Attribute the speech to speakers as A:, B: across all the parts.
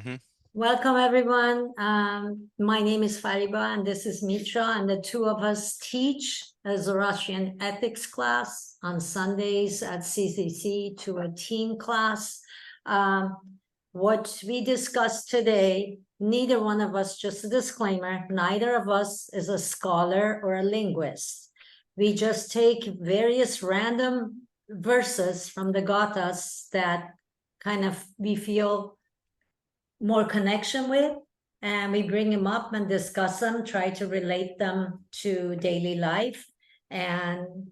A: Mm-hmm.
B: Welcome, everyone. My name is Fariba, and this is Mitra, and the two of us teach a Zoroastrian ethics class on Sundays at CCC to a teen class. What we discussed today, neither one of us, just a disclaimer, neither of us is a scholar or a linguist. We just take various random verses from the Gathas that kind of we feel more connection with, and we bring them up and discuss them, try to relate them to daily life. And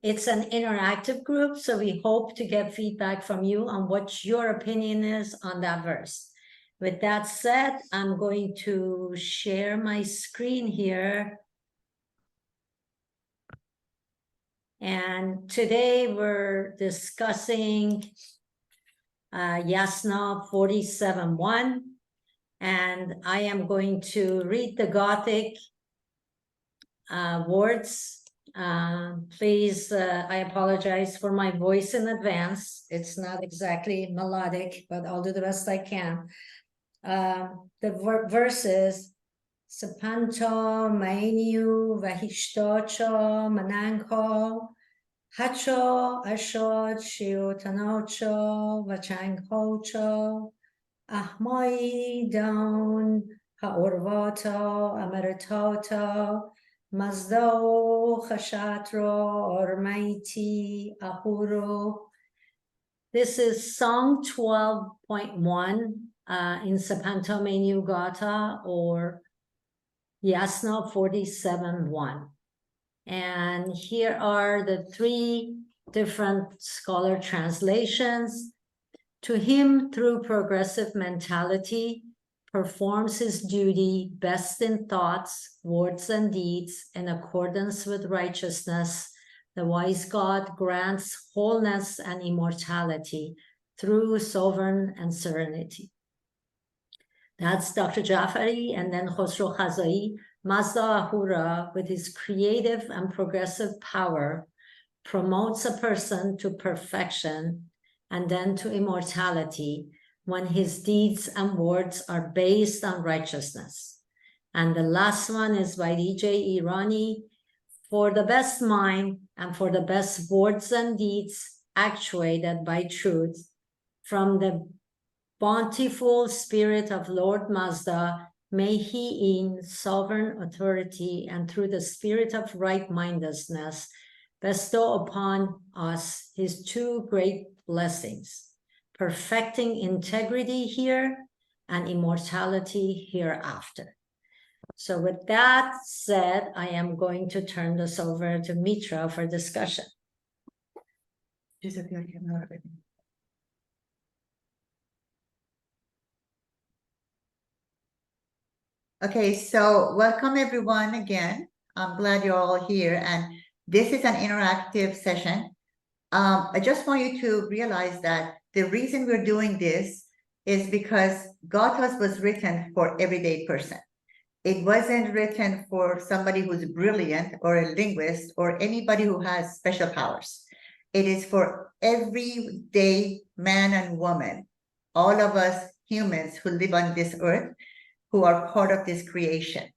B: it's an interactive group, so we hope to get feedback from you on what your opinion is on that verse. With that said, I'm going to share my screen here. And today we're discussing Yasna 47:1. And I am going to read the Gothic words. Please, I apologize for my voice in advance. It's not exactly melodic, but I'll do the best I can. The verse is Sapanto Mainiu Vahishtocho Mananko Hacho Asho Chio Tanocho Vachanghocho Ahmoi down Haorvato Amaratoto Mazdo Khashatro Ormaiti Ahuru. This is Song 12.1 in Sapanto Menu Gatha, or Yasna 47:1. And here are the three different scholar translations. To him, through progressive mentality, performs his duty best in thoughts, words, and deeds in accordance with righteousness, the wise God grants wholeness and immortality through sovereign and serenity. That's Dr. Jafari, and then Khosrow Khazai, Mazda Ahura, with his creative and progressive power, promotes a person to perfection and then to immortality when his deeds and words are based on righteousness. And the last one is by DJ Irani, for the best mind and for the best words and deeds actuated by truth, from the bountiful spirit of Lord Mazda, may he in sovereign authority and through the spirit of right-mindedness bestow upon us his two great blessings, perfecting integrity here and immortality hereafter. So with that said, I am going to turn this over to Mitra for discussion.
C: Okay, so welcome everyone again. I'm glad you're all here, and this is an interactive session. I just want you to realize that the reason we're doing this is because Gathas was written for everyday person. It wasn't written for somebody who's brilliant or a linguist or anybody who has special powers. It is for everyday man and woman, all of us humans who live on this earth, who are part of this creation.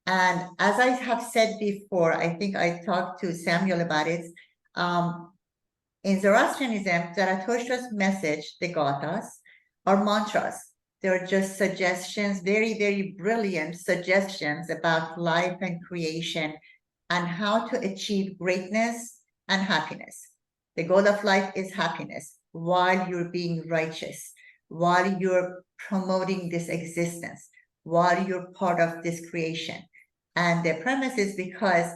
C: And as I have said before, I think I talked to Samuel about it, in Zoroastrianism, Zarathustra's message, the Gathas, are mantras. They're just suggestions, very, very brilliant suggestions about life and creation and how to achieve greatness and happiness. The goal of life is happiness while you're being righteous, while you're promoting this existence, while you're part of this creation. And the premise is because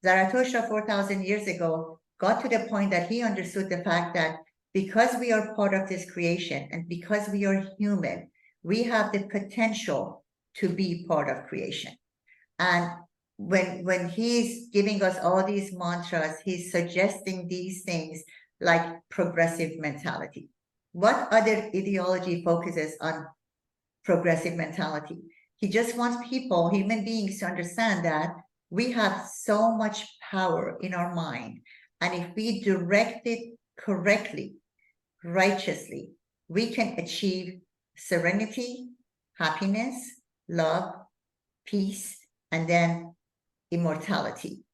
C: Zarathustra 4,000 years ago got to the point that he understood the fact that because we are part of this creation and because we are human, we have the potential to be part of creation. And when he's giving us all these mantras, he's suggesting these things like progressive mentality. What other ideology focuses on progressive mentality? He just wants people, human beings, to understand that we have so much power in our mind. And if we direct it correctly, righteously, we can achieve serenity, happiness, love, peace, and then immortality,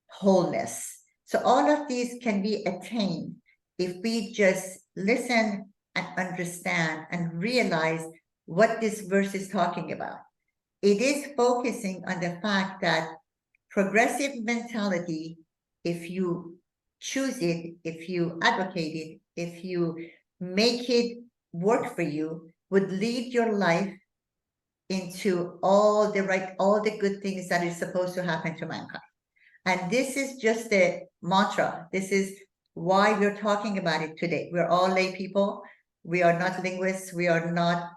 C: wholeness. So all of these can be attained if we just listen and understand and realize what this verse is talking about. It is focusing on the fact that progressive mentality, if you choose it, if you advocate it, if you make it work for you, would lead your life into all the good things that is supposed to happen to mankind. And this is just a mantra. This is why we're talking about it today. We're all lay people. We are not linguists. We are not,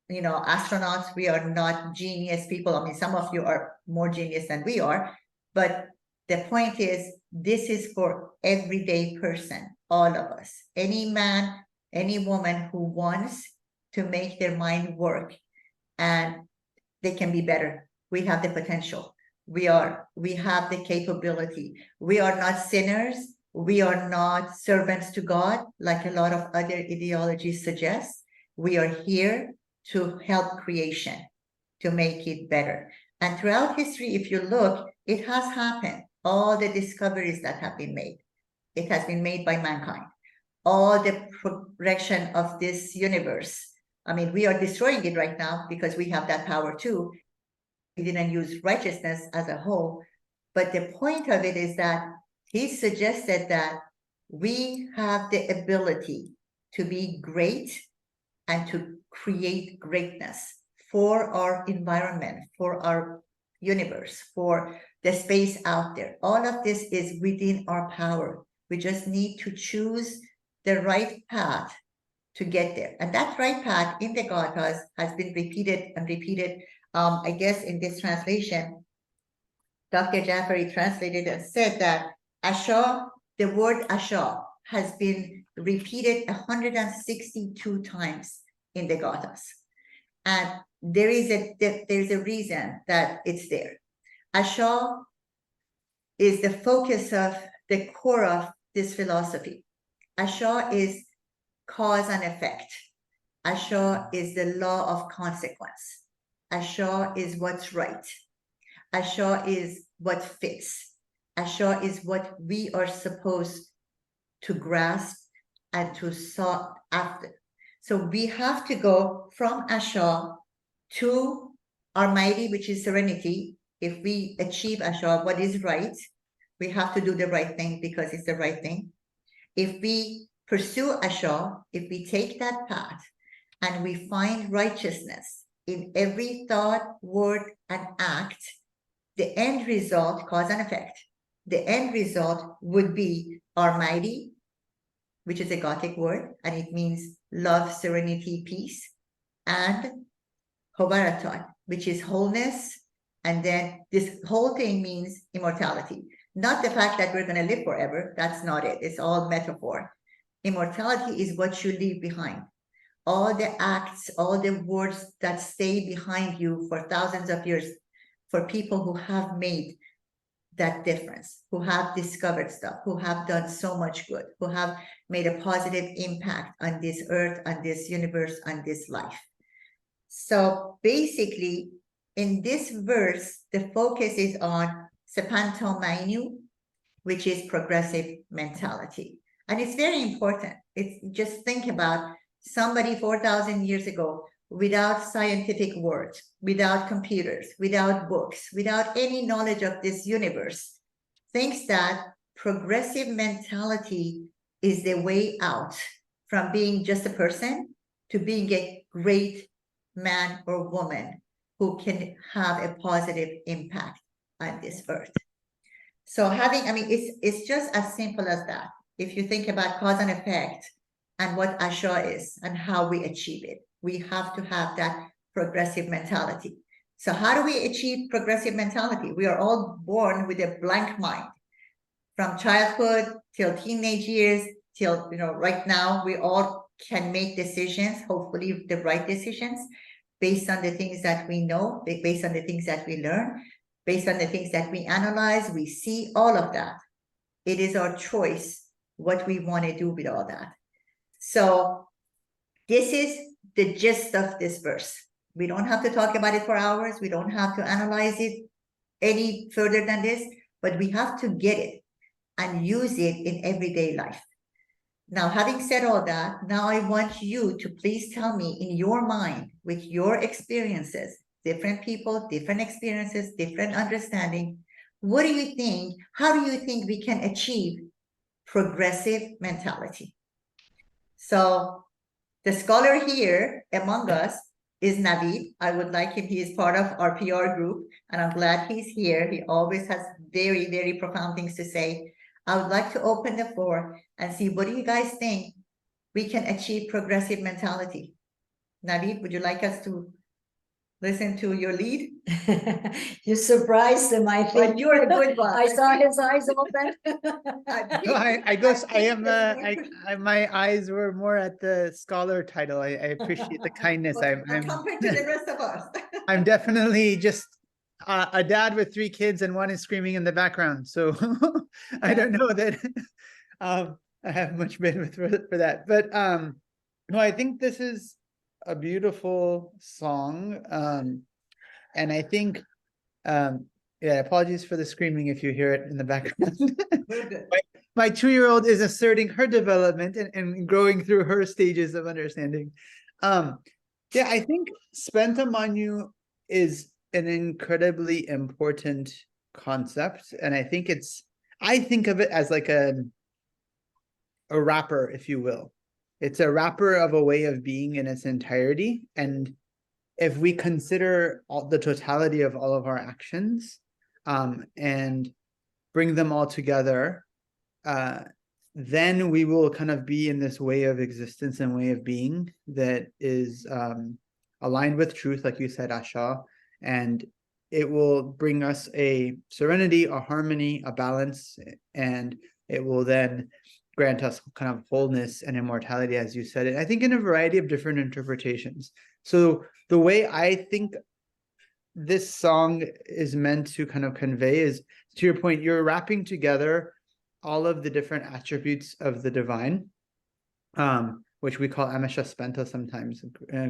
C: astronauts. We are not genius people. I mean, some of you are more genius than we are. But the point is, this is for everyday person, all of us. Any man, any woman who wants to make their mind work, and they can be better. We have the potential. We have the capability. We are not sinners. We are not servants to God, like a lot of other ideologies suggest. We are here to help creation, to make it better. And throughout history, if you look, it has happened. All the discoveries that have been made, it has been made by mankind. All the progression of this universe. I mean, we are destroying it right now because we have that power too. We didn't use righteousness as a whole. But the point of it is that he suggested that we have the ability to be great and to create greatness for our environment, for our universe, for the space out there. All of this is within our power. We just need to choose the right path to get there. And that right path in the Gathas has been repeated and repeated. I guess in this translation, Dr. Jafari translated and said that Asha, the word Asha, has been repeated 162 times in the Gathas. And there's a reason that it's there. Asha is the focus of the core of this philosophy. Asha is cause and effect. Asha is the law of consequence. Asha is what's right. Asha is what fits. Asha is what we are supposed to grasp and to sought after. So we have to go from Asha to Almighty, which is serenity. If we achieve Asha, what is right, we have to do the right thing because it's the right thing. If we pursue Asha, if we take that path and we find righteousness in every thought, word, and act, the end result, cause and effect, the end result would be Almighty, which is a Gothic word, and it means love, serenity, peace, and Hovaraton, which is wholeness, and then this whole thing means immortality. Not the fact that we're going to live forever, that's not it, it's all metaphor. Immortality is what you leave behind. All the acts, all the words that stay behind you for thousands of years, for people who have made that difference, who have discovered stuff, who have done so much good, who have made a positive impact on this earth, on this universe, on this life. So basically, in this verse, the focus is on Sepanto Mainu, which is progressive mentality. And it's very important. It's just think about somebody 4,000 years ago without scientific words, without computers, without books, without any knowledge of this universe, thinks that progressive mentality is the way out from being just a person to being a great man or woman who can have a positive impact on this earth. So it's just as simple as that. If you think about cause and effect and what Asha is and how we achieve it, we have to have that progressive mentality. So how do we achieve progressive mentality? We are all born with a blank mind. From childhood till teenage years, till right now, we all can make decisions, hopefully the right decisions, based on the things that we know, based on the things that we learn, based on the things that we analyze, we see all of that. It is our choice what we want to do with all that. So this is the gist of this verse. We don't have to talk about it for hours. We don't have to analyze it any further than this, but we have to get it and use it in everyday life. Now, having said all that, now I want you to please tell me in your mind, with your experiences, different people, different experiences, different understanding, what do you think? How do you think we can achieve progressive mentality? So the scholar here among us is Navid. I would like him, he is part of our PR group, and I'm glad he's here. He always has very, very profound things to say. I would like to open the floor and see, what do you guys think we can achieve progressive mentality? Navid, would you like us to listen to your lead?
B: You surprised him, I think.
C: But you're a good one.
B: I saw his eyes open.
A: No, I guess I am. My eyes were more at the scholar title. I appreciate the kindness.
C: Well, compared to the rest of us.
A: I'm definitely just a dad with 3 kids, and one is screaming in the background. So I don't know that I have much bandwidth for that. But no, I think this is a beautiful song, and I think yeah, apologies for the screaming if you hear it in the background. My 2-year-old is asserting her development and growing through her stages of understanding. Yeah, I think Spenta Manu is an incredibly important concept, and I think of it as like a wrapper, if you will. It's a wrapper of a way of being in its entirety, and if we consider the totality of all of our actions, and bring them all together, then we will kind of be in this way of existence and way of being that is aligned with truth, like you said, Asha, and it will bring us a serenity, a harmony, a balance, and it will then grant us kind of wholeness and immortality, as you said, and I think in a variety of different interpretations. So the way I think this song is meant to kind of convey is, to your point, you're wrapping together all of the different attributes of the divine, which we call Amesha Spenta sometimes,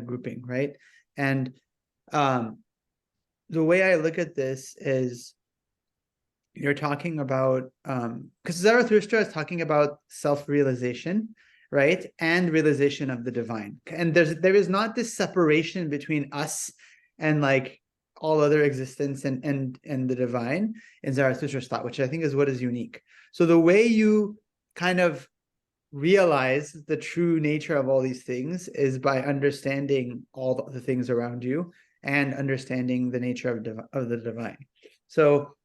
A: grouping, right? And the way I look at this is, you're talking about, because Zarathustra is talking about self-realization, right? And realization of the divine. And there is not this separation between us and like all other existence and the divine in Zarathustra's thought, which I think is what is unique. So the way you kind of realize the true nature of all these things is by understanding all the things around you and understanding the nature of the divine. So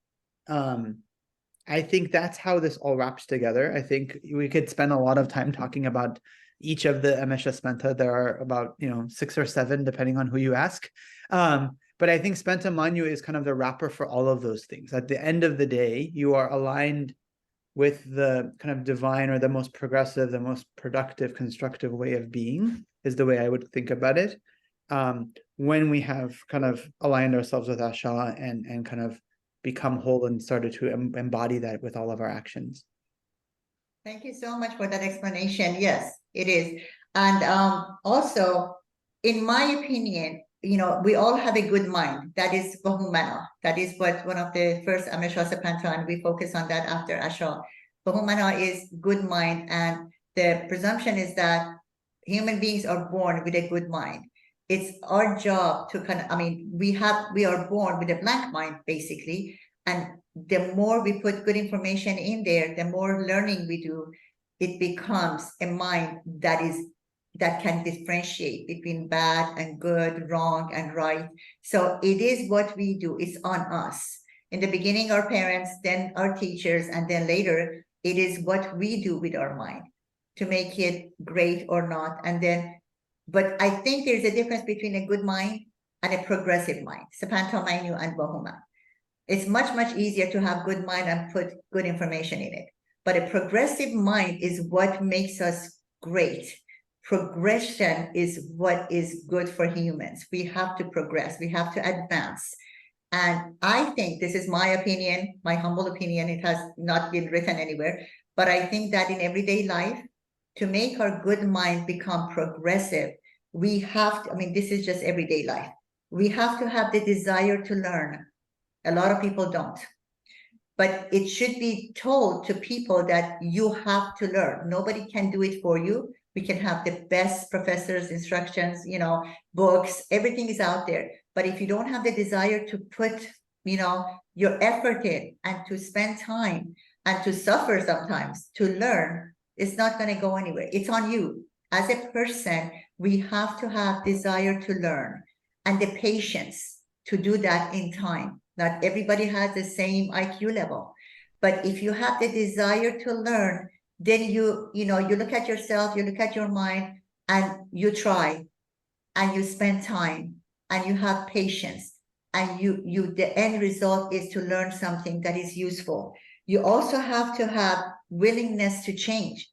A: I think that's how this all wraps together. I think we could spend a lot of time talking about each of the Amesha Spenta. There are about 6 or 7, depending on who you ask. But I think Spenta Manu is kind of the wrapper for all of those things. At the end of the day, you are aligned with the kind of divine, or the most progressive, the most productive, constructive way of being, is the way I would think about it. When we have kind of aligned ourselves with Asha and kind of become whole and started to embody that with all of our actions.
C: Thank you so much for that explanation. Yes, it is. And also, in my opinion, we all have a good mind. That is Bahumana. That is what one of the first Amesha Sapanta, and we focus on that after Asha. Bahumana is good mind, and the presumption is that human beings are born with a good mind. It's our job to we are born with a blank mind, basically. And the more we put good information in there, the more learning we do, it becomes a mind that can differentiate between bad and good, wrong and right. So it is what we do. It's on us. In the beginning, our parents, then our teachers, and then later, it is what we do with our mind to make it great or not. But I think there's a difference between a good mind and a progressive mind, Sapanta Mainu and Bahuma. It's much, much easier to have good mind and put good information in it. But a progressive mind is what makes us great. Progression is what is good for humans. We have to progress. We have to advance. And I think, this is my opinion, my humble opinion, it has not been written anywhere, but I think that in everyday life, to make our good mind become progressive, we have to, I mean, this is just everyday life. We have to have the desire to learn. A lot of people don't. But it should be told to people that you have to learn. Nobody can do it for you. We can have the best professors, instructions, books, everything is out there. But if you don't have the desire to put, your effort in and to spend time and to suffer sometimes to learn, it's not going to go anywhere. It's on you. As a person, we have to have desire to learn and the patience to do that in time. Not everybody has the same IQ level, but if you have the desire to learn, then you look at yourself, you look at your mind, and you try, and you spend time, and you have patience, and the end result is to learn something that is useful. You also have to have willingness to change.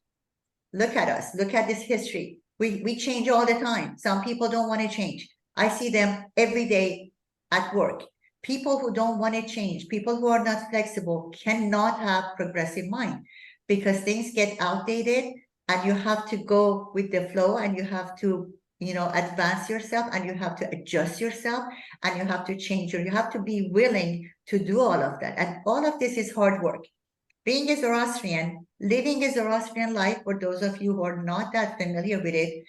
C: Look at us, look at this history. We change all the time. Some people don't want to change. I see them every day at work. People who don't want to change, people who are not flexible, cannot have progressive mind because things get outdated and you have to go with the flow and you have to, advance yourself and you have to adjust yourself and you have to change you have to be willing to do all of that. And all of this is hard work. Being a Zoroastrian, living a Zoroastrian life, for those of you who are not that familiar with it,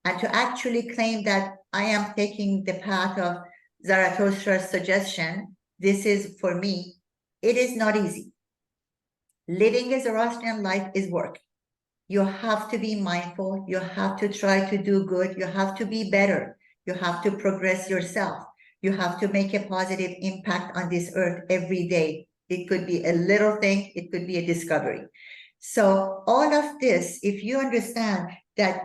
C: and to actually claim that I am taking the path of Zarathustra's suggestion, this is for me, it is not easy. Living a Zoroastrian life is work. You have to be mindful. You have to try to do good. You have to be better. You have to progress yourself. You have to make a positive impact on this earth every day. It could be a little thing. It could be a discovery. So all of this, if you understand that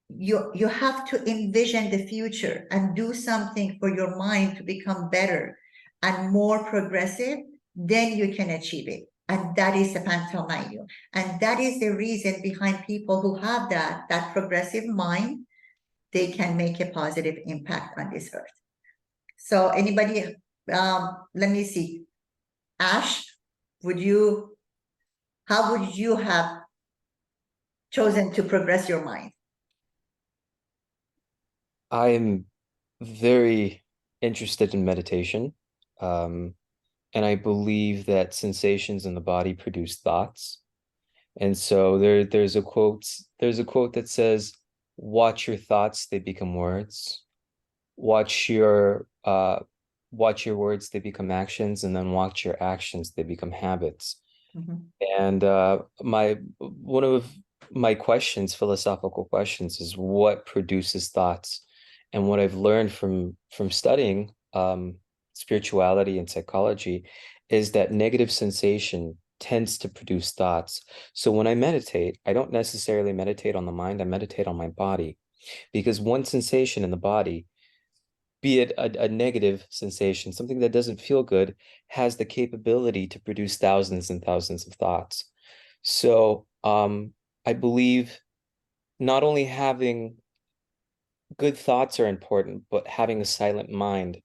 C: you have to envision the future and do something for your mind to become better and more progressive, then you can achieve it. And that is the Pantomayu. And that is the reason behind people who have that progressive mind, they can make a positive impact on this earth. So anybody, let me see. Ash, how would you have chosen to progress your mind?
D: I'm very interested in meditation. And I believe that sensations in the body produce thoughts. And so there's a quote that says, watch your thoughts, they become words. Watch your words, they become actions, and then watch your actions, they become habits. Mm-hmm. And one of my philosophical questions, is what produces thoughts? And what I've learned from studying spirituality and psychology is that negative sensation tends to produce thoughts. So when I meditate, I don't necessarily meditate on the mind, I meditate on my body, because one sensation in the body, be it a negative sensation, something that doesn't feel good, has the capability to produce thousands and thousands of thoughts. So I believe not only having good thoughts are important, but having a silent mind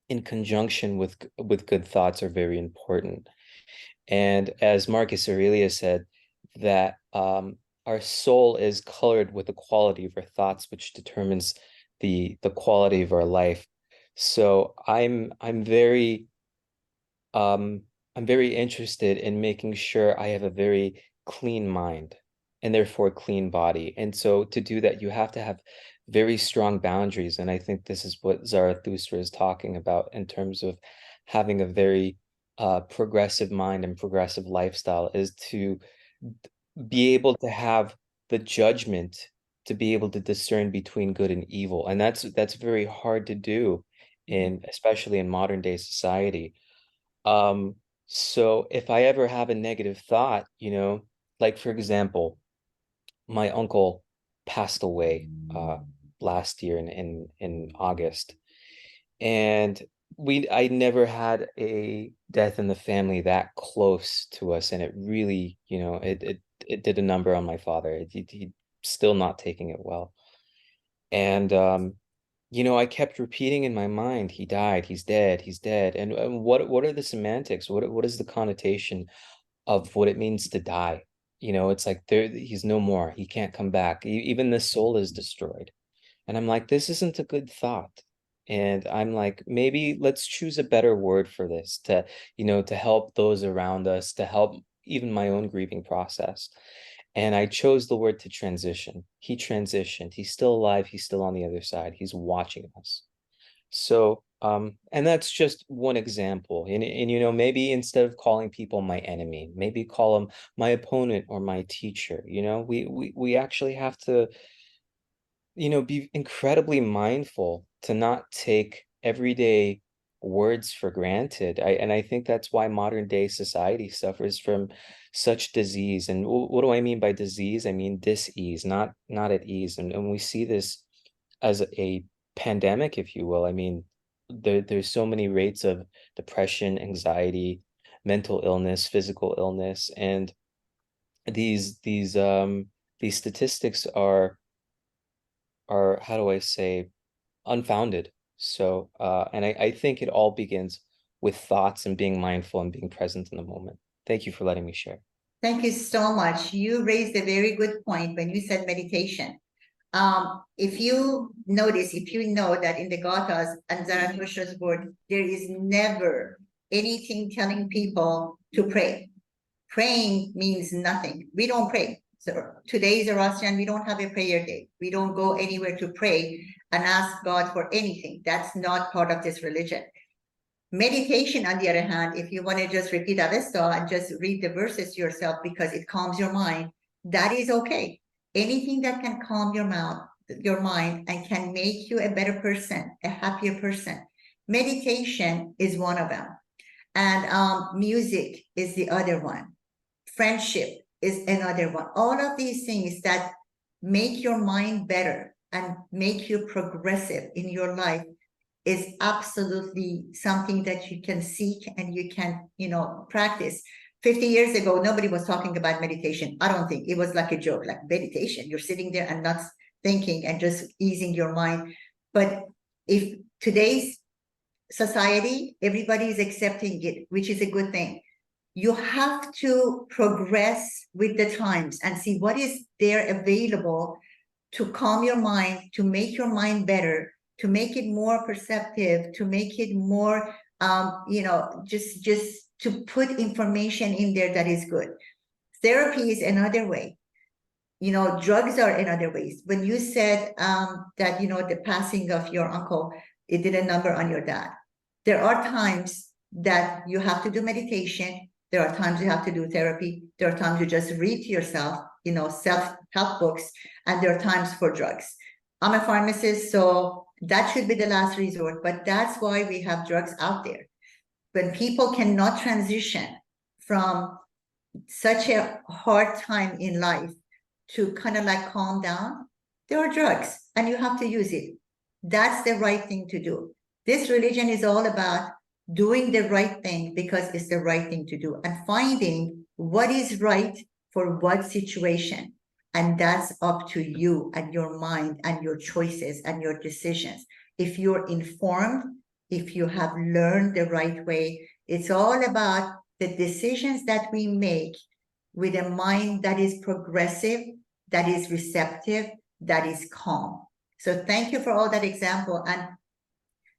D: in conjunction with good thoughts are very important. And as Marcus Aurelius said, that our soul is colored with the quality of our thoughts, which determines the quality of our life. So I'm very interested in making sure I have a very clean mind and therefore clean body. And so to do that, you have to have very strong boundaries. And I think this is what Zarathustra is talking about in terms of having a very progressive mind and progressive lifestyle, is to be able to have the judgment to be able to discern between good and evil. And that's very hard to do, especially in modern day society. So if I ever have a negative thought, like for example, my uncle passed away last year in August, and I never had a death in the family that close to us, and it really, it did a number on my father. He still not taking it well, and I kept repeating in my mind, he died, he's dead, he's dead. And what are the semantics? What is the connotation of what it means to die? It's like he's no more, he can't come back. Even the soul is destroyed. And I'm like, this isn't a good thought. And I'm like, maybe let's choose a better word for this to, to help those around us, to help even my own grieving process. And I chose the word to transition. He transitioned. He's still alive. He's still on the other side. He's watching us. So, and that's just one example. And maybe instead of calling people my enemy, maybe call them my opponent or my teacher. We actually have to, be incredibly mindful to not take everyday words for granted. And I think that's why modern day society suffers from such disease. And what do I mean by disease? I mean dis-ease, not at ease. And we see this as a pandemic, if you will. I mean, there's so many rates of depression, anxiety, mental illness, physical illness, and these statistics are, how do I say, unfounded. So, and I think it all begins with thoughts and being mindful and being present in the moment. Thank you for letting me share.
C: Thank you so much. You raised a very good point when you said meditation. If you notice, if you know that in the Gathas and Zarathustra's word, there is never anything telling people to pray. Praying means nothing. We don't pray. So today is Zoroastrian, we don't have a prayer day. We don't go anywhere to pray and ask God for anything. That's not part of this religion. Meditation, on the other hand, if you want to just repeat Avesta and just read the verses yourself because it calms your mind, that is okay. Anything that can calm your mind and can make you a better person, a happier person. Meditation is one of them. And music is the other one. Friendship is another one. All of these things that make your mind better and make you progressive in your life is absolutely something that you can seek and you can, practice. 50 years ago, nobody was talking about meditation. I don't think it was like a joke, like meditation. You're sitting there and not thinking and just easing your mind. But if today's society, everybody is accepting it, which is a good thing. You have to progress with the times and see what is there available to calm your mind, to make your mind better, to make it more perceptive, to make it more, just to put information in there that is good. Therapy is another way. Drugs are another ways. When you said that, the passing of your uncle, it did a number on your dad. There are times that you have to do meditation. There are times you have to do therapy. There are times you just read to yourself, self-help books, and there are times for drugs. I'm a pharmacist, so that should be the last resort, but that's why we have drugs out there. When people cannot transition from such a hard time in life to kind of like calm down, there are drugs and you have to use it. That's the right thing to do. This religion is all about doing the right thing because it's the right thing to do and finding what is right for what situation. And that's up to you and your mind and your choices and your decisions. If you're informed, if you have learned the right way, it's all about the decisions that we make with a mind that is progressive, that is receptive, that is calm. So thank you for all that example. And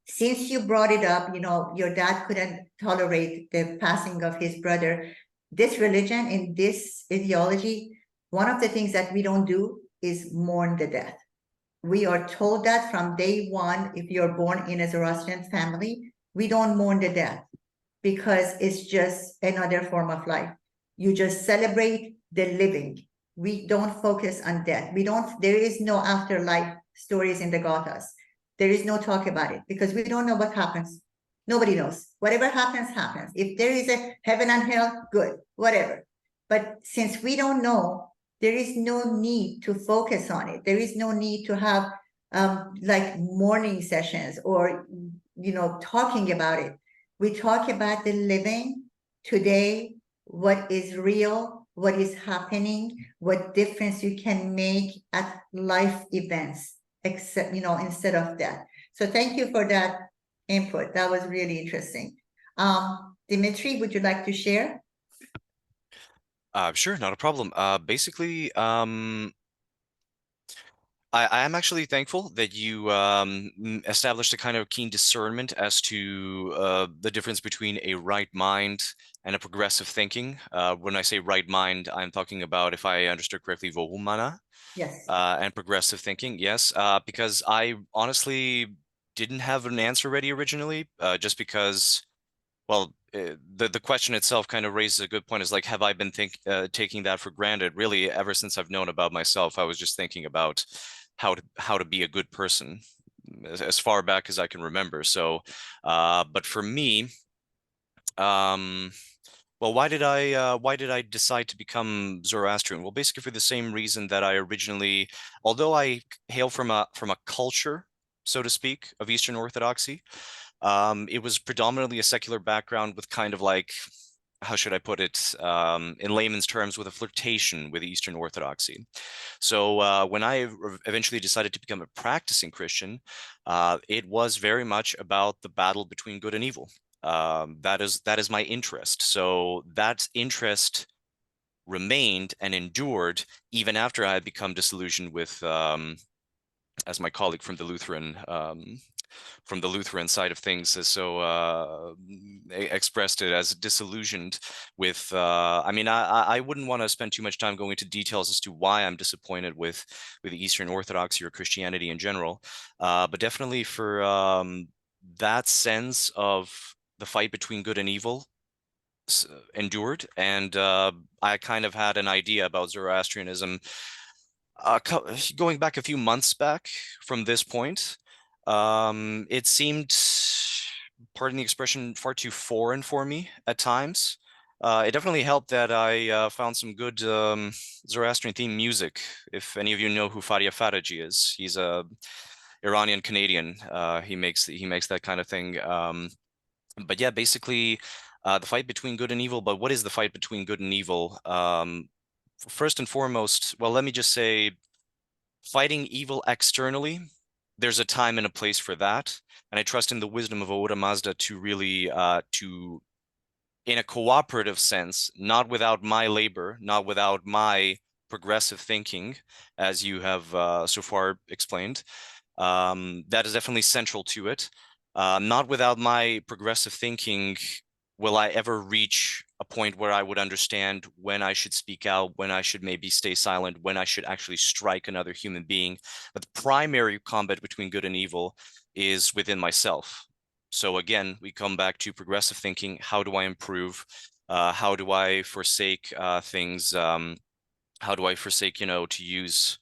C: since you brought it up, your dad couldn't tolerate the passing of his brother. This religion and this ideology, one of the things that we don't do is mourn the death. We are told that from day one, if you're born in a Zoroastrian family, we don't mourn the death because it's just another form of life. You just celebrate the living. We don't focus on death. There is no afterlife stories in the Gathas. There is no talk about it because we don't know what happens. Nobody knows. Whatever happens, happens. If there is a heaven and hell, good, whatever. But since we don't know, there is no need to focus on it. There is no need to have like morning sessions or, talking about it. We talk about the living today, what is real, what is happening, what difference you can make at life events, except, instead of that. So thank you for that input. That was really interesting. Dimitri, would you like to share?
E: Sure, not a problem. Basically, I am actually thankful that you established a kind of keen discernment as to the difference between a right mind and a progressive thinking. When I say right mind, I'm talking about, if I understood correctly, vohumana,
C: Yes.
E: and progressive thinking. Yes, because I honestly didn't have an answer ready originally, just because, well, the question itself kind of raises a good point. Is like, have I been taking that for granted? Really, ever since I've known about myself, I was just thinking about how to be a good person as far back as I can remember. So, but for me, um, well, why did I decide to become Zoroastrian? Well, basically for the same reason that I originally, although I hail from a culture, so to speak, of Eastern Orthodoxy, it was predominantly a secular background with kind of like, how should I put it, in layman's terms, with a flirtation with Eastern Orthodoxy. So when I eventually decided to become a practicing Christian, it was very much about the battle between good and evil. That is my interest. So that interest remained and endured even after I had become disillusioned with, as my colleague from the Lutheran side of things has so expressed it, as disillusioned with. I mean, I wouldn't want to spend too much time going into details as to why I'm disappointed with Eastern Orthodoxy or Christianity in general, but definitely for that sense of the fight between good and evil endured, and I kind of had an idea about Zoroastrianism going back a few months back from this point. It seemed, pardon the expression, far too foreign for me at times. It definitely helped that I found some good Zoroastrian themed music. If any of you know who Faria Faraji is, he's a Iranian Canadian. He makes that kind of thing. But yeah, basically, the fight between good and evil. But what is the fight between good and evil? First and foremost, well, let me just say, fighting evil externally, there's a time and a place for that. And I trust in the wisdom of Oda Mazda to really, in a cooperative sense, not without my labor, not without my progressive thinking, as you have so far explained. That is definitely central to it. Not without my progressive thinking will I ever reach a point where I would understand when I should speak out, when I should maybe stay silent, when I should actually strike another human being. But the primary combat between good and evil is within myself. So again, we come back to progressive thinking. How do I improve? How do I forsake things? How do I forsake, to use,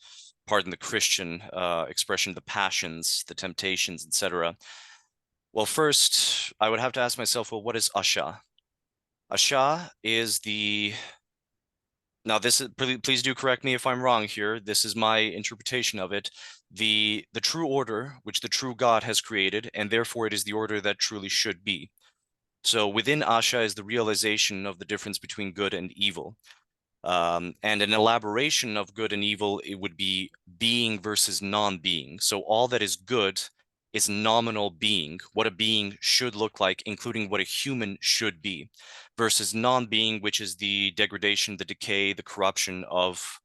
E: pardon the Christian expression, the passions, the temptations, etc. Well, first, I would have to ask myself, well, what is Asha? Asha is now this is, please do correct me if I'm wrong here. This is my interpretation of it. The true order which the true God has created, and therefore it is the order that truly should be. So within Asha is the realization of the difference between good and evil. And an elaboration of good and evil, it would be being versus non-being. So all that is good is nominal being, what a being should look like, including what a human should be, versus non-being, which is the degradation, the decay, the corruption of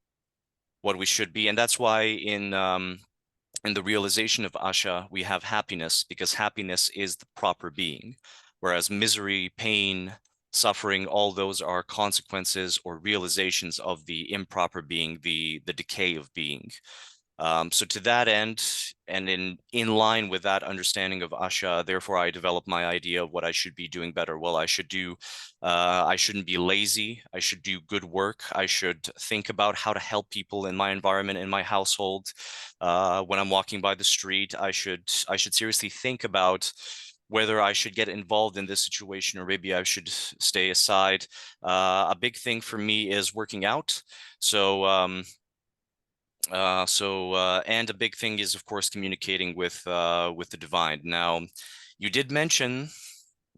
E: what we should be. And that's why in the realization of Asha, we have happiness, because happiness is the proper being, whereas misery, pain, suffering, all those are consequences or realizations of the improper being, the decay of being. So to that end, and in line with that understanding of Asha, therefore I developed my idea of what I should be doing better. Well, I shouldn't be lazy. I should do good work. I should think about how to help people in my environment, in my household. When I'm walking by the street, I should seriously think about whether I should get involved in this situation or maybe I should stay aside. A big thing for me is working out. So and a big thing is, of course, communicating with the divine. Now, you did mention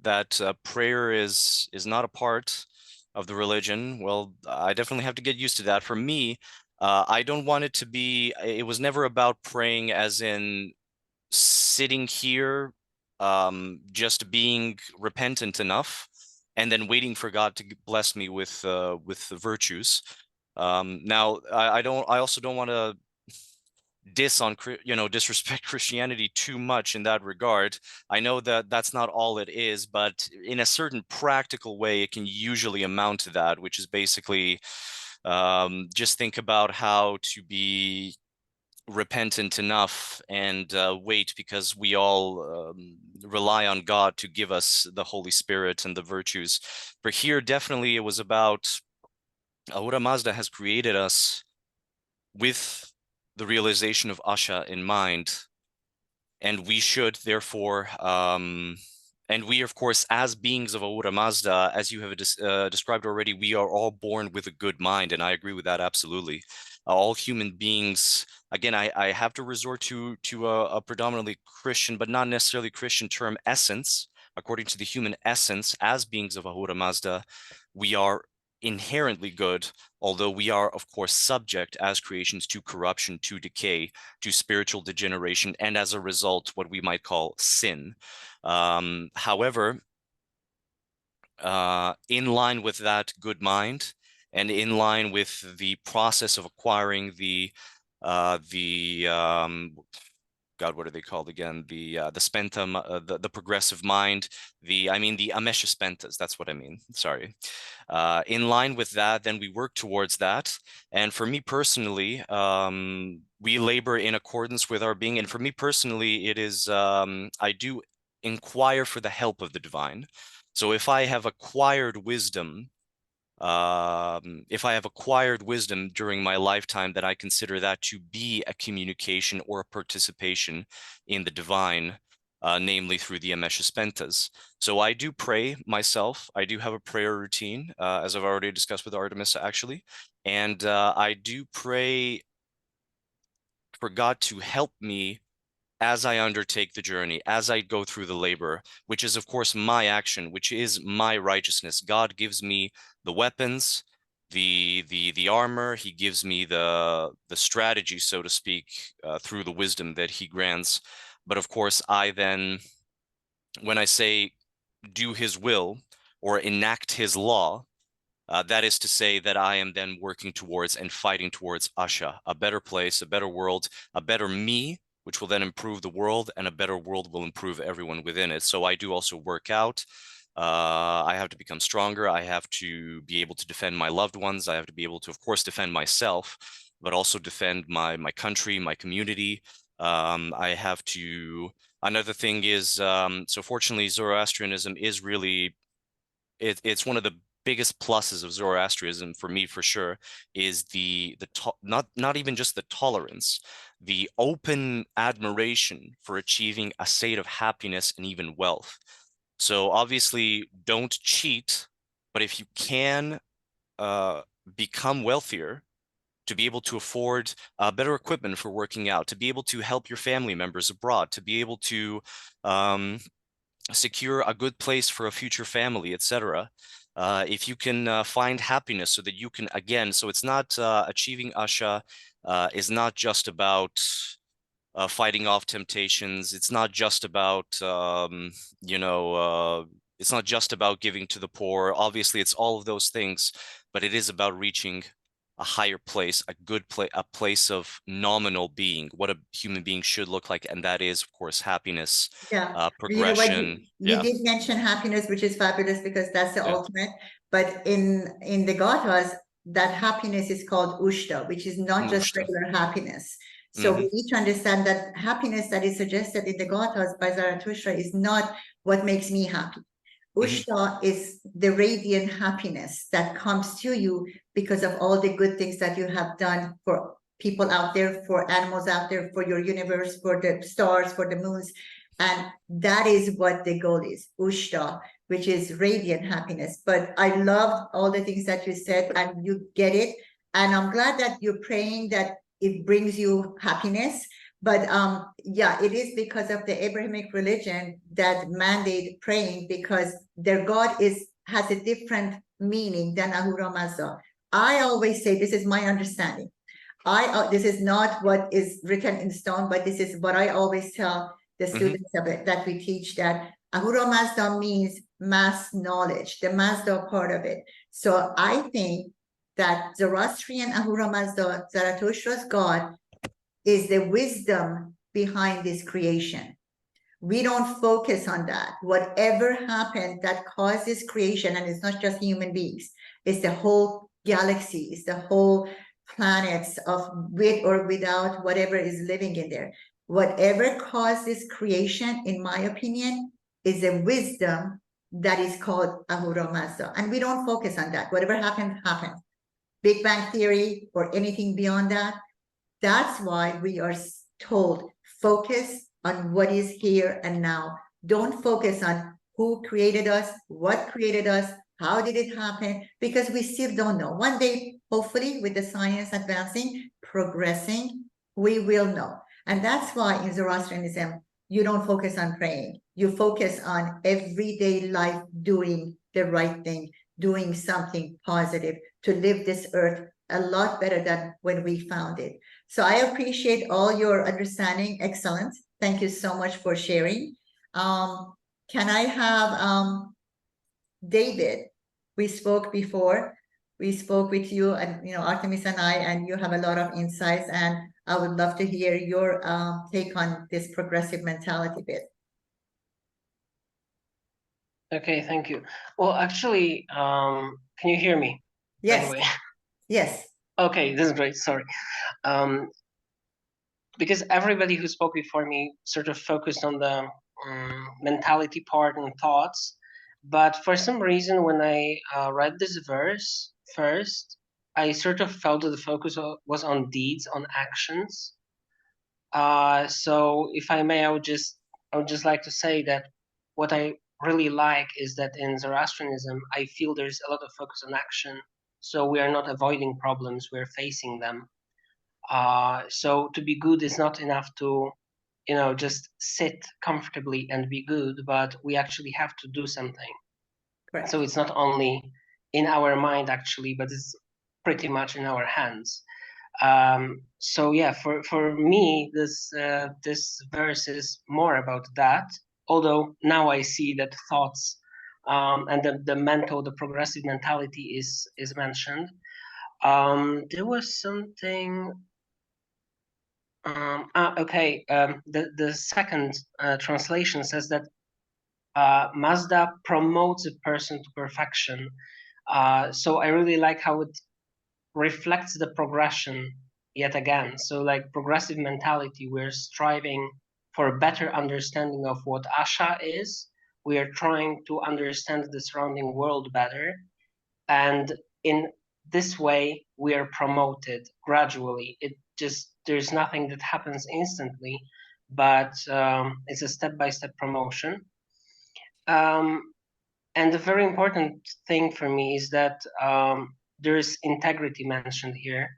E: that prayer is not a part of the religion. Well, I definitely have to get used to that. For me, I don't want it to be. It was never about praying as in sitting here, just being repentant enough, and then waiting for God to bless me with the virtues. Now, I also don't want to disrespect Christianity too much in that regard. I know that that's not all it is, but in a certain practical way, it can usually amount to that, which is basically just think about how to be repentant enough and wait, because we all rely on God to give us the Holy Spirit and the virtues. For here, definitely it was about Ahura Mazda has created us with the realization of Asha in mind, and we should therefore and we, of course, as beings of Ahura Mazda, as you have described already, we are all born with a good mind, and I agree with that absolutely. All human beings, again, I have to resort to a predominantly Christian, but not necessarily Christian term, essence. According to the human essence, as beings of Ahura Mazda, we are inherently good, although we are, of course, subject as creations to corruption, to decay, to spiritual degeneration, and as a result, what we might call sin. However, in line with that good mind, and in line with the process of acquiring the God, what are they called again? The spenta, the progressive mind, the amesha spentas. That's what I mean. Sorry. In line with that, then we work towards that. And for me personally, we labor in accordance with our being. And for me personally, it is I do inquire for the help of the divine. So if I have acquired wisdom during my lifetime, that I consider that to be a communication or a participation in the divine, namely through the Amesha Spentas. So I do pray myself. I do have a prayer routine, as I've already discussed with Artemis, actually. And I do pray for God to help me as I undertake the journey, as I go through the labor, which is, of course, my action, which is my righteousness. God gives me the weapons, the armor. He gives me the strategy, so to speak, through the wisdom that he grants. But of course, I then, when I say do his will or enact his law, that is to say that I am then working towards and fighting towards Asha, a better place, a better world, a better me, which will then improve the world, and a better world will improve everyone within it. So I do also work out. I have to become stronger. I have to be able to defend my loved ones. I have to be able to, of course, defend myself, but also defend my country, my community. I have to. Another thing is, so fortunately, Zoroastrianism is really, it's one of the biggest pluses of Zoroastrianism for me, for sure, is not even just the tolerance, the open admiration for achieving a state of happiness and even wealth. So obviously, don't cheat, but if you can become wealthier, to be able to afford better equipment for working out, to be able to help your family members abroad, to be able to secure a good place for a future family, etc. If you can find happiness, so that you can, again, so it's not achieving Asha is not just about fighting off temptations. It's not just about it's not just about giving to the poor. Obviously, it's all of those things, but it is about reaching a higher place, a good place, a place of nominal being, what a human being should look like, and that is, of course, happiness,
C: Yeah. You know what,
E: progression.
C: you
E: Yeah.
C: did mention happiness, which is fabulous because that's the
E: Yeah.
C: ultimate. But in the Gathas, that happiness is called Ushta, which is not just
E: Ushta.
C: regular happiness. So we need to understand that happiness that is suggested in the Gathas by Zarathustra is not what makes me happy. Ushta is the radiant happiness that comes to you because of all the good things that you have done for people out there, for animals out there, for your universe, for the stars, for the moons. And that is what the goal is, Ushta, which is radiant happiness. But I love all the things that you said, and you get it. And I'm glad that you're praying that it brings you happiness. But yeah, it is because of the Abrahamic religion that mandate praying, because their God has a different meaning than Ahura Mazda. I always say, this is my understanding. This is not what is written in stone, but this is what I always tell the students of it, that we teach, that Ahura Mazda means mass knowledge, the Mazda part of it. So I think that Zoroastrian Ahura Mazda, Zarathustra's God, is the wisdom behind this creation. We don't focus on that. Whatever happened that caused this creation, and it's not just human beings, it's the whole galaxy, it's the whole planets of with or without whatever is living in there. Whatever caused this creation, in my opinion, is a wisdom that is called Ahura Mazda. And we don't focus on that. Whatever happened, happened. Big Bang Theory or anything beyond that. That's why we are told, focus on what is here and now. Don't focus on who created us, what created us, how did it happen, because we still don't know. One day, hopefully, with the science advancing, progressing, we will know. And that's why in Zoroastrianism, you don't focus on praying. You focus on everyday life, doing the right thing, doing something positive to live this earth a lot better than when we found it. So I appreciate all your understanding. Excellent. Thank you so much for sharing. Can I have David? We spoke before. We spoke with you and Artemis and I, and you have a lot of insights, and I would love to hear your take on this progressive mentality bit.
F: Okay, thank you. Well, actually, can you hear me?
C: Yes.
F: By the way?
C: Yes.
F: Okay, this is great. Sorry. Because everybody who spoke before me sort of focused on the mentality part and thoughts. But for some reason, when I read this verse first, I sort of felt that the focus was on deeds, on actions. So if I may, I would just like to say that what I really like is that in Zoroastrianism, I feel there's a lot of focus on action. So we are not avoiding problems, we're facing them. So to be good is not enough to, just sit comfortably and be good, but we actually have to do something.
C: Correct.
F: So it's not only in our mind actually, but it's pretty much in our hands. So yeah, for me, this verse is more about that. Although now I see that thoughts and the progressive mentality is mentioned. There was something. Okay. The second translation says that Mazda promotes a person to perfection. So I really like how it reflects the progression yet again. So like progressive mentality, we're striving for a better understanding of what Asha is. We are trying to understand the surrounding world better. And in this way, we are promoted gradually. There's nothing that happens instantly, but it's a step-by-step promotion. And the very important thing for me is that there's integrity mentioned here,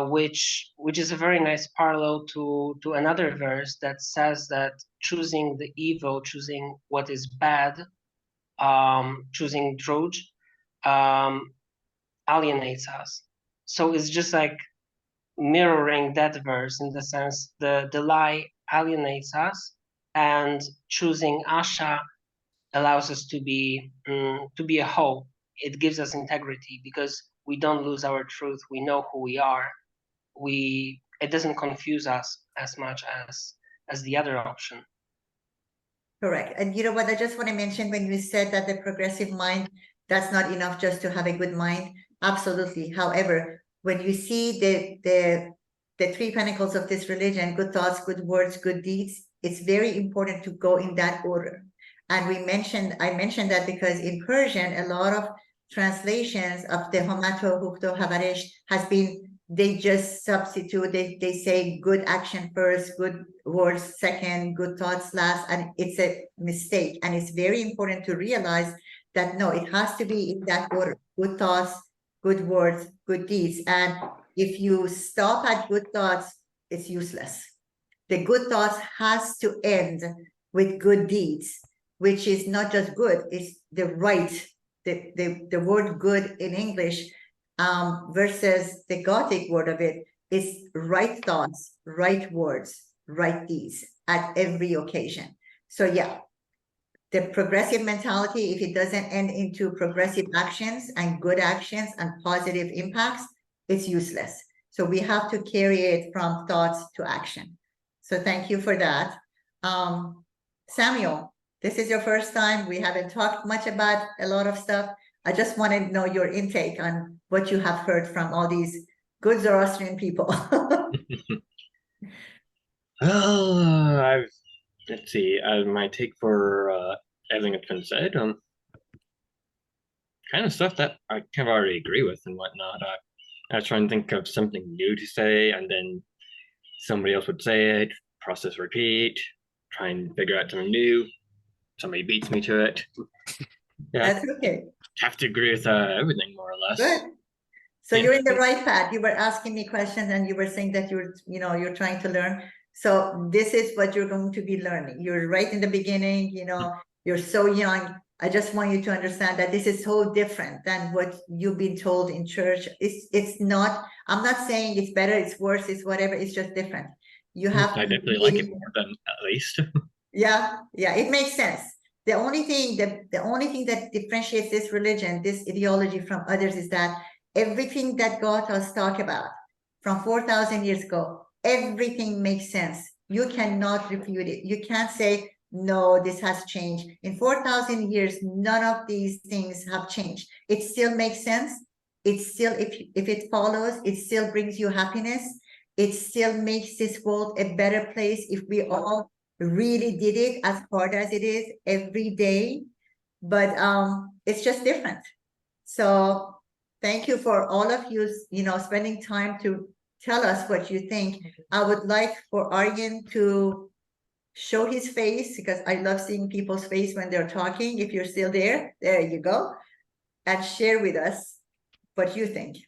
F: which is a very nice parallel to another verse that says that choosing the evil, choosing what is bad, choosing Druj, alienates us. So it's just like mirroring that verse in the sense the lie alienates us, and choosing Asha allows us to be a whole. It gives us integrity because we don't lose our truth. We know who we are. It doesn't confuse us as much as the other option.
C: Correct. And you know what, I just want to mention when you said that the progressive mind, that's not enough just to have a good mind. Absolutely. However, when you see the three pentacles of this religion, good thoughts, good words, good deeds, it's very important to go in that order. And I mentioned that because in Persian, a lot of translations of the Homato Hukto Havaresh has been, they just substitute, they say good action first, good words second, good thoughts last, and it's a mistake. And it's very important to realize that no, it has to be in that order: good thoughts, good words, good deeds. And if you stop at good thoughts, it's useless. The good thoughts has to end with good deeds, which is not just good, it's the right, the word good in English versus the Gothic word of it is right thoughts, right words, right deeds at every occasion. So yeah, the progressive mentality, if it doesn't end into progressive actions and good actions and positive impacts, it's useless. So we have to carry it from thoughts to action. So thank you for that. Samuel, this is your first time. We haven't talked much about a lot of stuff. I just want to know your intake on what you have heard from all these good Zoroastrian people.
G: Let's see. My take for everything that's been said. Kind of stuff that I kind of already agree with and whatnot. I was trying to think of something new to say, and then somebody else would say it. Process, repeat. Try and figure out something new. Somebody beats me to it. Yeah,
C: That's okay.
G: have to agree with everything more or less.
C: Good. So
G: Yeah.
C: you're in the right path. You were asking me questions and you were saying that you're trying to learn. So this is what you're going to be learning. You're right in the beginning, you're so young. I just want you to understand that this is so different than what you've been told in church. It's not, I'm not saying it's better, it's worse, it's whatever, it's just different. You have
G: I
C: to
G: definitely like it
C: really-
G: more than at least.
C: Yeah, it makes sense. The only thing that differentiates this religion, this ideology from others is that everything that Gathas talk about from 4,000 years ago, everything makes sense. You cannot refute it. You can't say, no, this has changed. In 4,000 years, none of these things have changed. It still makes sense. It still, if it follows, it still brings you happiness. It still makes this world a better place if we all really did it as hard as it is every day. But it's just different. So thank you for all of you, spending time to tell us what you think. I would like for Aryan to show his face, because I love seeing people's face when they're talking. If you're still there you go, and share with us what you think.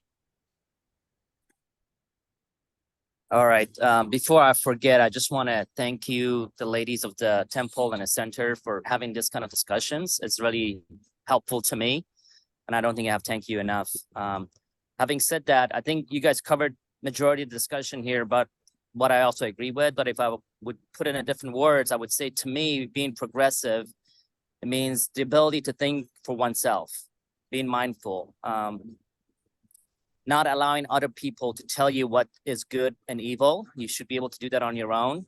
H: All right. Before I forget, I just want to thank you, the ladies of the temple and the center, for having this kind of discussions. It's really helpful to me, and I don't think I have thanked you enough. Having said that, I think you guys covered majority of the discussion here, but what I also agree with. But if I would put it in different words, I would say, to me, being progressive, it means the ability to think for oneself, being mindful, not allowing other people to tell you what is good and evil. You should be able to do that on your own.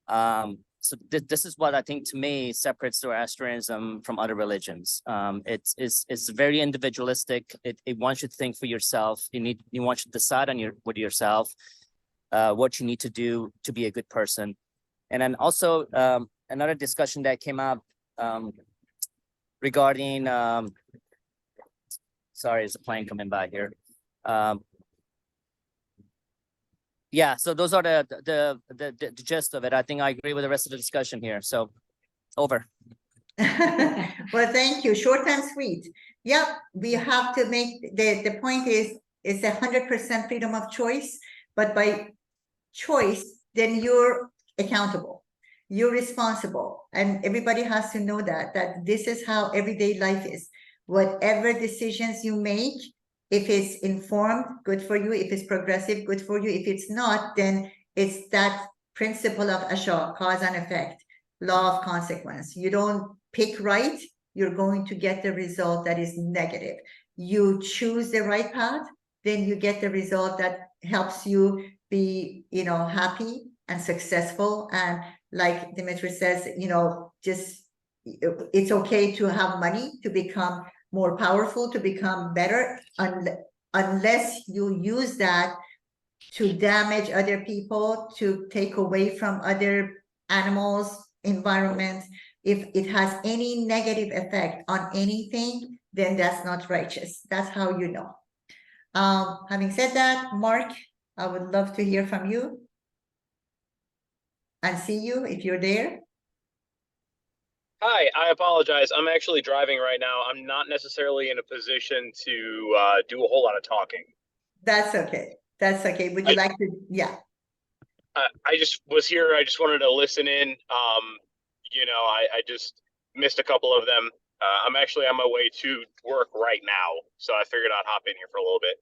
H: So this is what I think, to me, separates Zoroastrianism from other religions. It's very individualistic. It wants you to think for yourself. You want you to decide on with yourself what you need to do to be a good person. And then also another discussion that came up regarding sorry, there's a plane coming by here. Yeah, so those are the gist of it. I think I agree with the rest of the discussion here. So over.
C: Well, thank you. Short and sweet. Yep, we have to make the point is it's 100% freedom of choice, but by choice, then you're accountable, you're responsible, and everybody has to know that this is how everyday life is. Whatever decisions you make, if it's informed, good for you. If it's progressive, good for you. If it's not, then it's that principle of Asha, cause and effect, law of consequence. You don't pick right, you're going to get the result that is negative. You choose the right path, then you get the result that helps you be, happy and successful. And like Dimitri says, just it's okay to have money, to become more powerful, to become better, unless you use that to damage other people, to take away from other animals, environments. If it has any negative effect on anything, then that's not righteous. That's how you know. Having said that, Mark, I would love to hear from you and see you if you're there.
I: Hi, I apologize. I'm actually driving right now. I'm not necessarily in a position to do a whole lot of talking.
C: That's okay. That's okay. Would you like to? Yeah.
I: I just was here. I just wanted to listen in. I just missed a couple of them. I'm actually on my way to work right now, so I figured I'd hop in here for a little bit.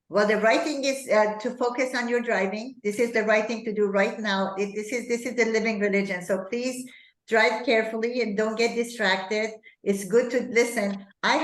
C: Well, the right thing is to focus on your driving. This is the right thing to do right now. This is the living religion. So please drive carefully and don't get distracted. It's good to listen. I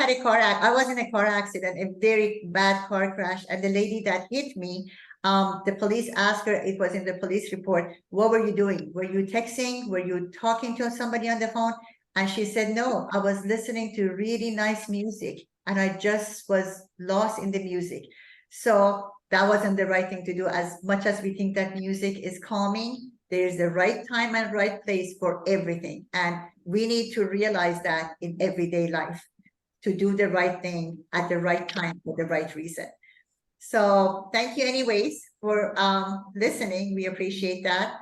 C: was in a car accident, a very bad car crash, and the lady that hit me, the police asked her, it was in the police report, what were you doing? Were you texting? Were you talking to somebody on the phone? And she said, no, I was listening to really nice music and I just was lost in the music. So that wasn't the right thing to do. As much as we think that music is calming, there's the right time and right place for everything. And we need to realize that in everyday life to do the right thing at the right time for the right reason. So thank you anyways for listening. We appreciate that.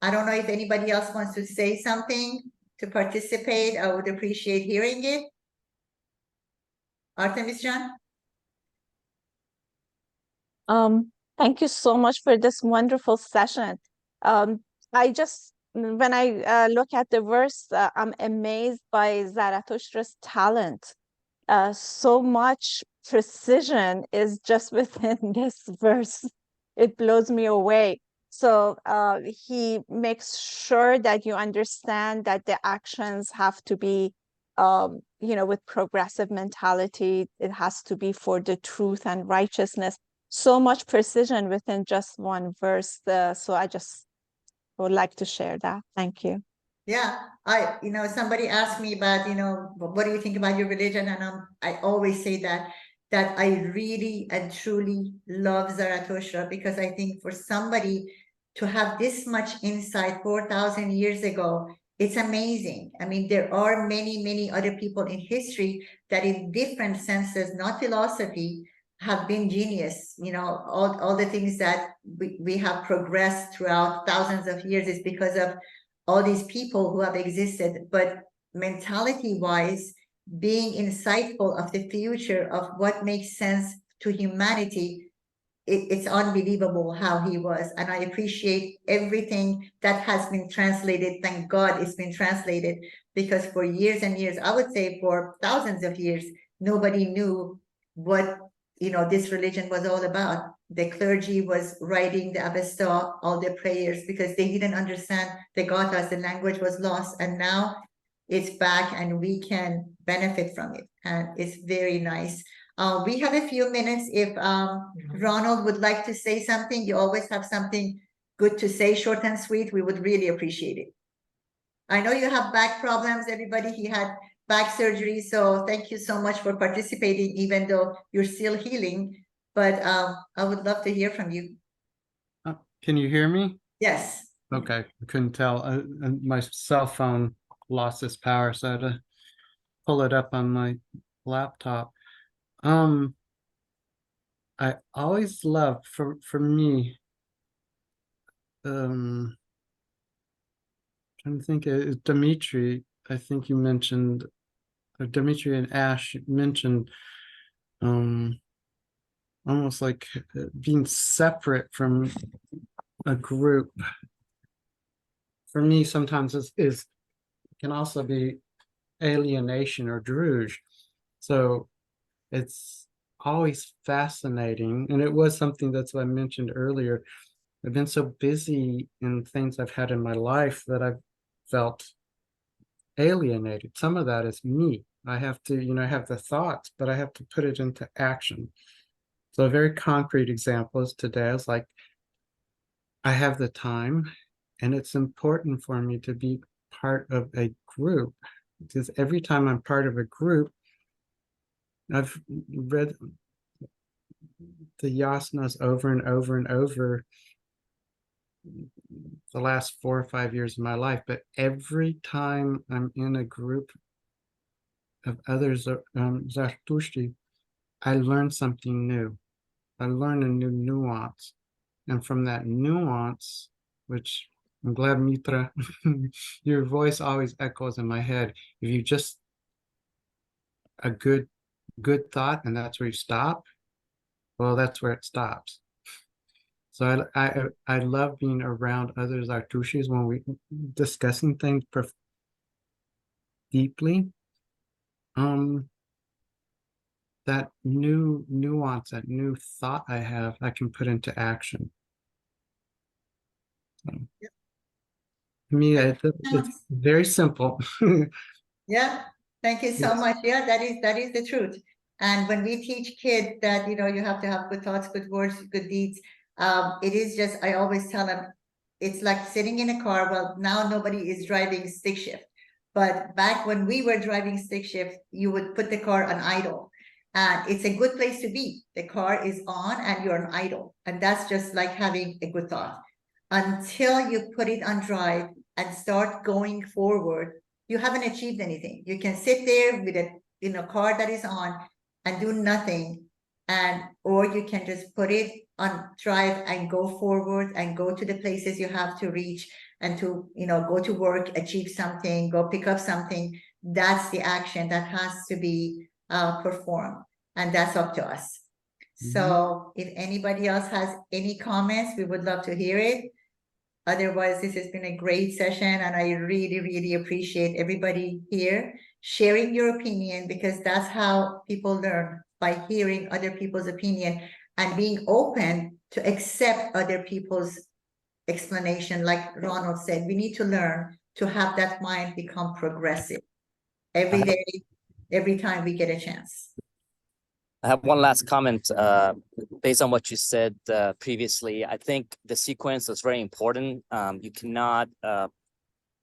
C: I don't know if anybody else wants to say something to participate. I would appreciate hearing it. Artemis John?
J: Thank you so much for this wonderful session. When I look at the verse, I'm amazed by Zarathustra's talent. So much precision is just within this verse. It blows me away. So he makes sure that you understand that the actions have to be, with progressive mentality. It has to be for the truth and righteousness. So much precision within just one verse. So I just would like to share that. Thank you.
C: Yeah, somebody asked me about, what do you think about your religion? And I always say that I really and truly love Zarathustra, because I think for somebody to have this much insight 4,000 years ago, it's amazing. I mean, there are many, many other people in history that in different senses, not philosophy, have been genius. All the things that we have progressed throughout thousands of years is because of all these people who have existed. But mentality wise, being insightful of the future of what makes sense to humanity, it's unbelievable how he was. And I appreciate everything that has been translated. Thank God it's been translated, because for years and years, I would say for thousands of years, nobody knew what this religion was all about. The clergy was writing the Avesta, all the prayers, because they didn't understand the Gathas. The language was lost, and now it's back and we can benefit from it. And it's very nice. We have a few minutes. If Ronald would like to say something, you always have something good to say, short and sweet. We would really appreciate it. I know you have back problems, everybody. He had back surgery, so thank you so much for participating, even though you're still healing. But I would love to hear from you.
K: Can you hear me?
C: Yes.
K: Okay, I couldn't tell. My cell phone lost its power, so I had to pull it up on my laptop. I always loved, for me, trying to think, Dimitri, I think you mentioned, Dimitri and Ash mentioned, almost like being separate from a group. For me, sometimes is can also be alienation or druge. So it's always fascinating. And it was something that's what I mentioned earlier. I've been so busy in things I've had in my life that I've felt alienated. Some of that is me. I have to, I have the thoughts, but I have to put it into action. So a very concrete example is today, I was like, I have the time and it's important for me to be part of a group, because every time I'm part of a group, I've read the Yasnas over and over and over the last 4 or 5 years of my life, but every time I'm in a group of others, Zartushti, I learn something new. I learn a new nuance. And from that nuance, which I'm glad, Mitra, your voice always echoes in my head. If you just a good thought and that's where you stop, well, that's where it stops. So I love being around others Artushis when we discussing things deeply. That new nuance, that new thought I have, I can put into action. So, To me, it's very simple.
C: Yeah, thank you so
K: Yes.
C: much. Yeah, that is the truth. And when we teach kids that, you know, you have to have good thoughts, good words, good deeds, it is just, I always tell them, it's like sitting in a car. Well, now nobody is driving stick shift. But back when we were driving stick shift, you would put the car on idle. And it's a good place to be. The car is on and you're on idle. And that's just like having a good thought. Until you put it on drive and start going forward, you haven't achieved anything. You can sit there with a car that is on and do nothing, and or you can just put it on drive and go forward and go to the places you have to reach and to go to work, achieve something, go pick up something. That's the action that has to be performed, and that's up to us. So if anybody else has any comments, we would love to hear it. Otherwise, this has been a great session, and I really, really appreciate everybody here sharing your opinion, because that's how people learn, by hearing other people's opinion and being open to accept other people's explanation. Like Ronald said, we need to learn to have that mind become progressive every day, every time we get a chance.
H: I have one last comment based on what you said previously. I think the sequence is very important. You cannot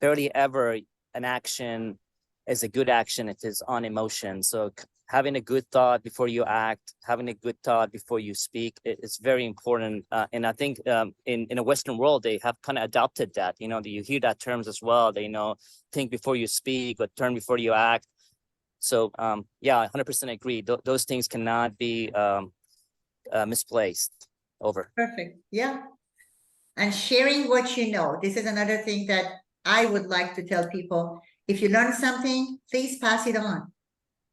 H: barely ever an action is a good action if it's on emotion. So having a good thought before you act, having a good thought before you speak, it's very important. And I think in a Western world, they have kind of adopted that. You hear that terms as well. They think before you speak, or turn before you act. So yeah, I 100% agree. Those things cannot be misplaced. Over.
C: Perfect. Yeah. And sharing what you know. This is another thing that I would like to tell people. If you learn something, please pass it on.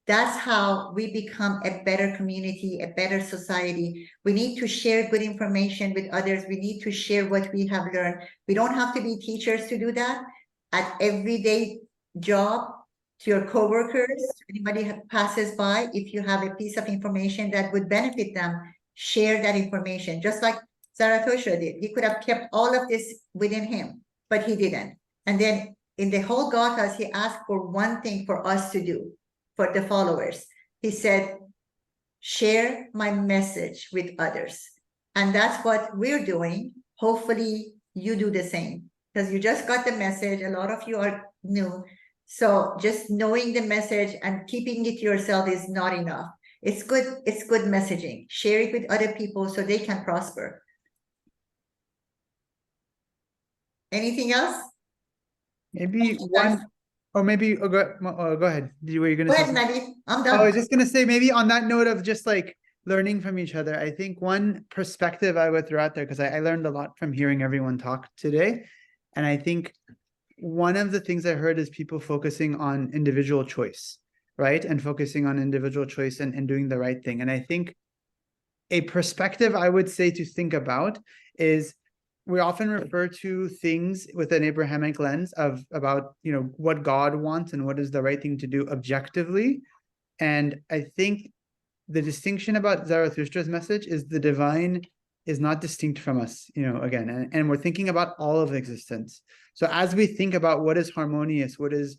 C: That's how we become a better community, a better society. We need to share good information with others. We need to share what we have learned. We don't have to be teachers to do that. At everyday job, to your coworkers, anybody passes by, if you have a piece of information that would benefit them, share that information. Just like Zarathustra did. He could have kept all of this within him, but he didn't. And then in the whole Gathas, he asked for one thing for us to do, for the followers. He said, share my message with others. And that's what we're doing. Hopefully you do the same, because you just got the message. A lot of you are new. So just knowing the message and keeping it to yourself is not enough. It's good messaging. Share it with other people so they can prosper. Anything else?
A: Maybe one, or maybe go ahead. Were you gonna
C: Go
A: say
C: ahead,
A: something?
C: Nadia. I'm done.
A: I was just gonna say, maybe on that note of just like learning from each other, I think one perspective I would throw out there, because I learned a lot from hearing everyone talk today. And I think one of the things I heard is people focusing on individual choice, right? And focusing on individual choice and doing the right thing. And I think a perspective I would say to think about is, we often refer to things with an Abrahamic lens about what God wants and what is the right thing to do objectively. And I think the distinction about Zarathustra's message is the divine is not distinct from us, again, and we're thinking about all of existence. So as we think about what is harmonious, what is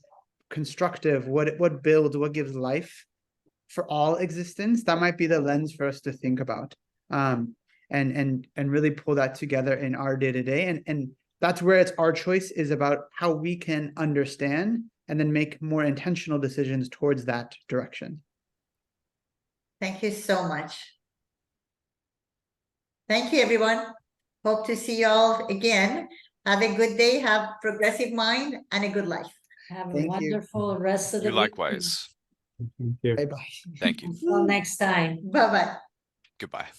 A: constructive, what builds, what gives life for all existence, that might be the lens for us to think about. And really pull that together in our day-to-day. And that's where it's our choice is about how we can understand and then make more intentional decisions towards that direction.
C: Thank you so much. Thank you, everyone. Hope to see you all again. Have a good day, have progressive mind, and a good life.
B: Have a
A: Thank you.
B: wonderful rest of the
E: You
B: week.
E: likewise.
K: Thank you.
A: Bye-bye.
E: Thank you.
B: Until next time.
C: Bye-bye.
E: Goodbye.